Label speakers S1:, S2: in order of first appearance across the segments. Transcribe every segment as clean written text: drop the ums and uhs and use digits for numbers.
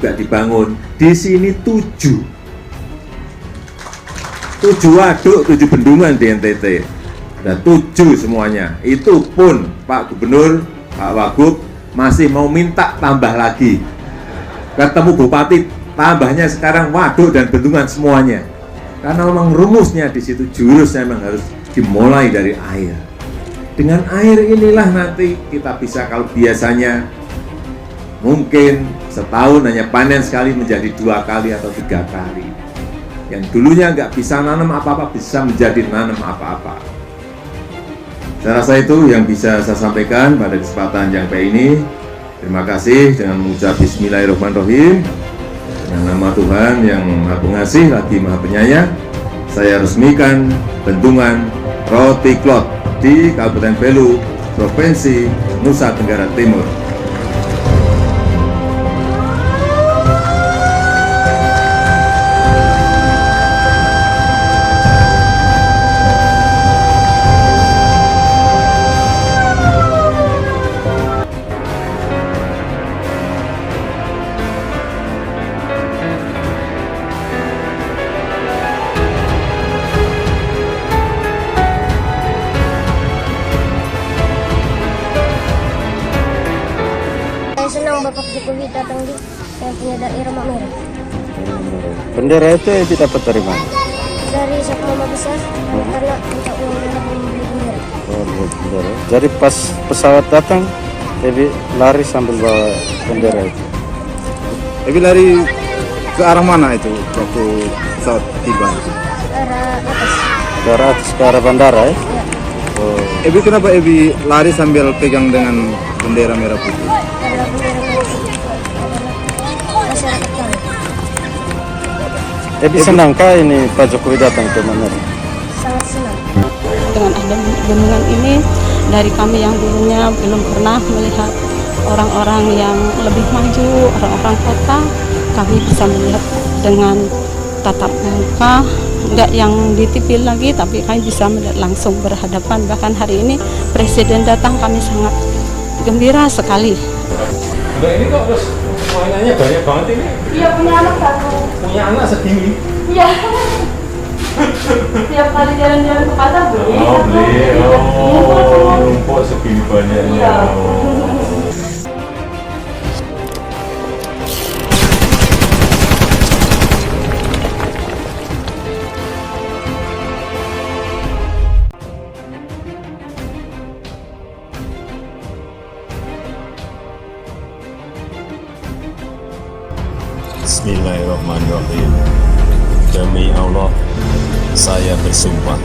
S1: juga dibangun. Di sini 7 waduk, 7 bendungan di NTT. Dan 7 semuanya. Itu pun Pak Gubernur, Pak Wagub masih mau minta tambah lagi. Ketemu Bupati, tambahnya sekarang waduk dan bendungan semuanya. Karena memang rumusnya di situ, jurusnya memang harus dimulai dari air. Dengan air inilah nanti kita bisa, kalau biasanya mungkin setahun hanya panen sekali menjadi 2 kali atau 3 kali. Yang dulunya nggak bisa nanam apa-apa, bisa menjadi nanam apa-apa. Saya rasa itu yang bisa saya sampaikan pada kesempatan yang baik ini. Terima kasih dengan mengucap Bismillahirrahmanirrahim. Dengan nama Tuhan yang Maha Pengasih lagi Maha Penyayang, saya resmikan bendungan Roti Klot di Kabupaten Belu, Provinsi Nusa Tenggara Timur.
S2: Senang Bapak Jokowi datang di yang punya daerah Mak Merah.
S3: Bendera itu didapat dari mana?
S2: Dari Satwa Mabesar, karena minta uang untuk membeli bendera.
S3: Oh, bendera. Jadi pas pesawat datang, Ebi lari sambil bawa bendera itu.
S4: Ebi lari ke arah mana itu waktu pesawat tiba?
S2: Ke arah atas.
S3: Ke arah atas, ke arah bandara ya?
S2: Ya.
S3: Oh.
S4: Ebi kenapa Ebi lari sambil pegang dengan bendera merah putih?
S2: Karena bendera merah putih itu adalah masyarakat kami.
S3: Ebi senangkah ini Pak Jokowi datang ke Manado?
S2: Sangat senang.
S5: Dengan ada bendungan ini, dari kami yang dulunya belum pernah melihat orang-orang yang lebih maju, orang-orang kota, kami bisa melihat dengan tatap muka, enggak yang di TV lagi, tapi kami bisa melihat langsung berhadapan. Bahkan hari ini Presiden datang, kami sangat gembira sekali.
S1: Mbak, ini kok terus mainannya banyak banget ini?
S5: Iya, punya anak satu.
S1: Punya anak segini?
S5: Iya. Tiap kali jalan-jalan ke pasar beli.
S1: Oh, beli. Oh, rumput segini banyaknya.
S5: Iya.
S6: Bismillahirrahmanirrahim. Demi Allah, saya bersumpah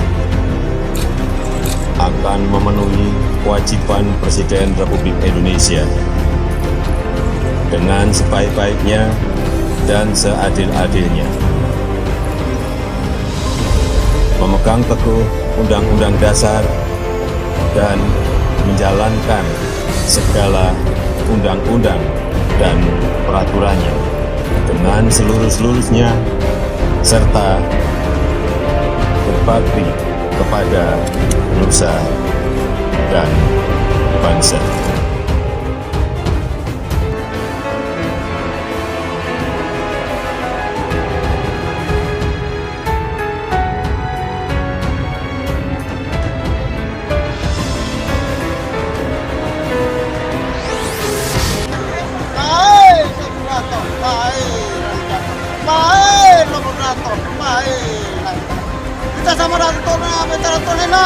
S6: akan memenuhi kewajiban Presiden Republik Indonesia dengan sebaik-baiknya dan seadil-adilnya, memegang teguh Undang-Undang Dasar dan menjalankan segala undang-undang dan peraturannya dengan seluruh-seluruhnya, serta berbakti kepada nusa dan bangsa.
S7: Kita sama Ratu na, kita Ratu na.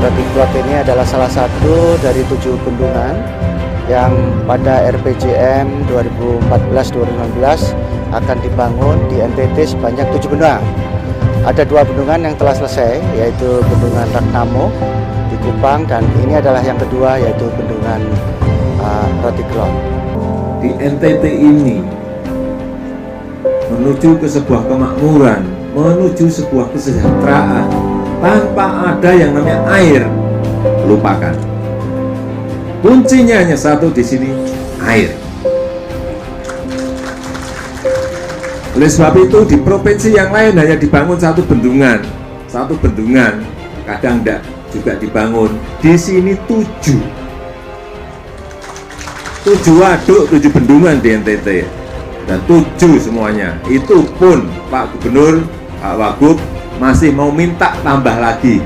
S3: Roti Klot ini adalah salah satu dari 7 bendungan yang pada RPJM 2014-2019 akan dibangun di NTT sebanyak 7 bendungan. Ada 2 bendungan yang telah selesai, yaitu Bendungan Ragnamo di Kupang, dan ini adalah yang kedua, yaitu Bendungan Roti Klot.
S1: Di NTT ini menuju ke sebuah kemakmuran, menuju sebuah kesejahteraan, tanpa ada yang namanya air, lupakan. Kuncinya hanya satu di sini, air. Oleh sebab itu di provinsi yang lain hanya dibangun satu bendungan, kadang enggak juga dibangun. Di sini 7 waduk, 7 bendungan di NTT, dan 7 semuanya. Itu pun Pak Gubernur, Pak Wagub masih mau minta tambah lagi.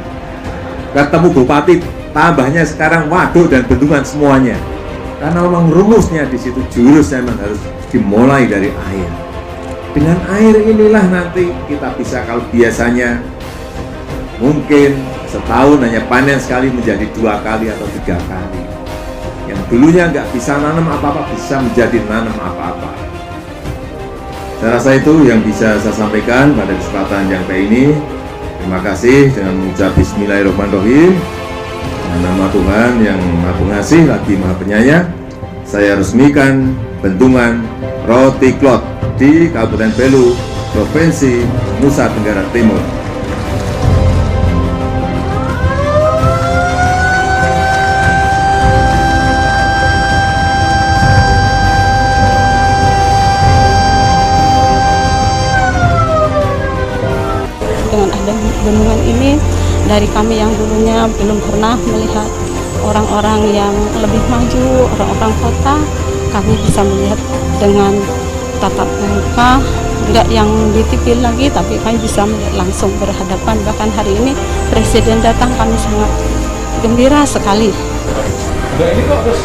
S1: Ketemu Bupati, tambahnya sekarang waduk dan bendungan semuanya. Karena memang rumusnya di situ, jurusnya memang harus dimulai dari air. Dengan air inilah nanti kita bisa, kalau biasanya mungkin setahun hanya panen sekali menjadi 2 kali atau 3 kali. Yang dulunya nggak bisa nanam apa-apa, bisa menjadi nanam apa-apa. Saya rasa itu yang bisa saya sampaikan pada kesempatan yang kayak ini. Terima kasih dengan mengucap Bismillahirrahmanirrahim. Dengan nama Tuhan yang Maha Pengasih lagi Maha Penyayang, saya resmikan bendungan Roti Klot di Kabupaten Belu, Provinsi Nusa Tenggara Timur.
S5: Dengan ada bendungan ini, dari kami yang dulunya belum pernah melihat orang-orang yang lebih maju, orang-orang kota, kami bisa melihat dengan tatap muka, enggak yang di TV lagi, tapi kami bisa melihat langsung berhadapan. Bahkan hari ini Presiden datang, kami sangat gembira sekali.
S1: Ini kok terus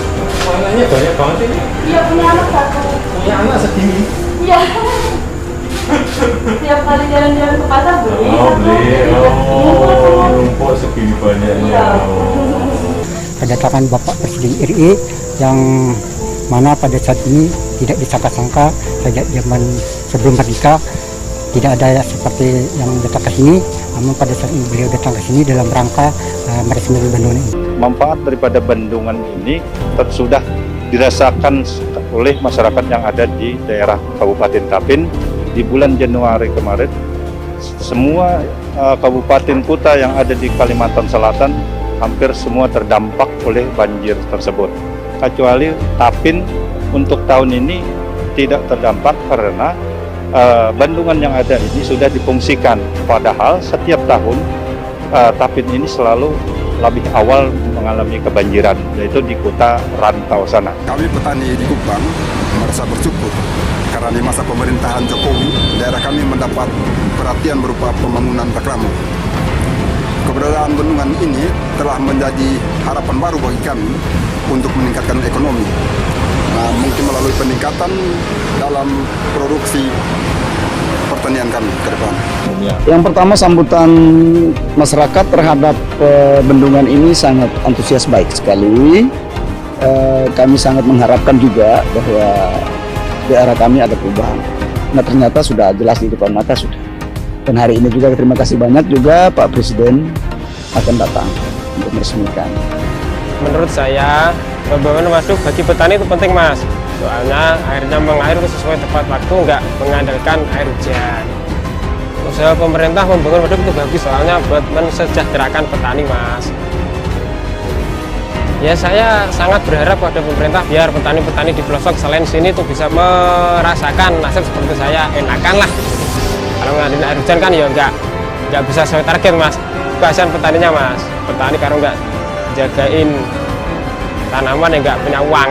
S1: warnanya banyak banget ini?
S5: Iya, punya anak satu.
S1: Punya anak segini?
S5: Iya. Tiap kali jalan-jalan ke pasar beli.
S6: Rumput segini banyaknya.
S8: Kedatangan Bapak Presiden RI yang mana pada saat ini tidak disangka-sangka sejak zaman sebelum merdeka tidak ada seperti yang datang ke sini, namun pada saat ini beliau datang ke sini dalam rangka meresmikan bendungan ini.
S9: Manfaat daripada bendungan ini sudah dirasakan oleh masyarakat yang ada di daerah Kabupaten Tapin. Di bulan Januari kemarin, semua kabupaten kota yang ada di Kalimantan Selatan hampir semua terdampak oleh banjir tersebut. Kecuali Tapin untuk tahun ini tidak terdampak karena bendungan yang ada ini sudah difungsikan. Padahal setiap tahun Tapin ini selalu lebih awal mengalami kebanjiran, yaitu di kota rantau sana.
S10: Kami petani di Kupang merasa bersyukur karena di masa pemerintahan Jokowi, daerah kami mendapat perhatian berupa pembangunan takramu. Keberadaan bendungan ini telah menjadi harapan baru bagi kami untuk meningkatkan ekonomi. Nah, mungkin melalui peningkatan dalam produksi pertanian kami ke depan.
S11: Yang pertama, sambutan masyarakat terhadap bendungan ini sangat antusias, baik sekali. Kami sangat mengharapkan juga bahwa daerah kami ada perubahan. Nah, ternyata sudah jelas di depan mata sudah. Dan hari ini juga terima kasih banyak juga Pak Presiden akan datang untuk meresmikan.
S12: Menurut saya, pembangunan waduk bagi petani itu penting, Mas. Soalnya airnya mengalir sesuai tepat waktu, nggak mengandalkan air hujan. Usaha pemerintah membangun waduk itu bagus, soalnya buat mensejahterakan petani, Mas. Ya, saya sangat berharap pada pemerintah biar petani-petani di pelosok selain sini tuh bisa merasakan nasib seperti saya, enakan lah. Kalau ngadilin air hujan kan ya nggak bisa sesuai target, Mas. Kasihan petaninya, Mas. Petani kalau nggak jagain tanaman ya nggak punya uang.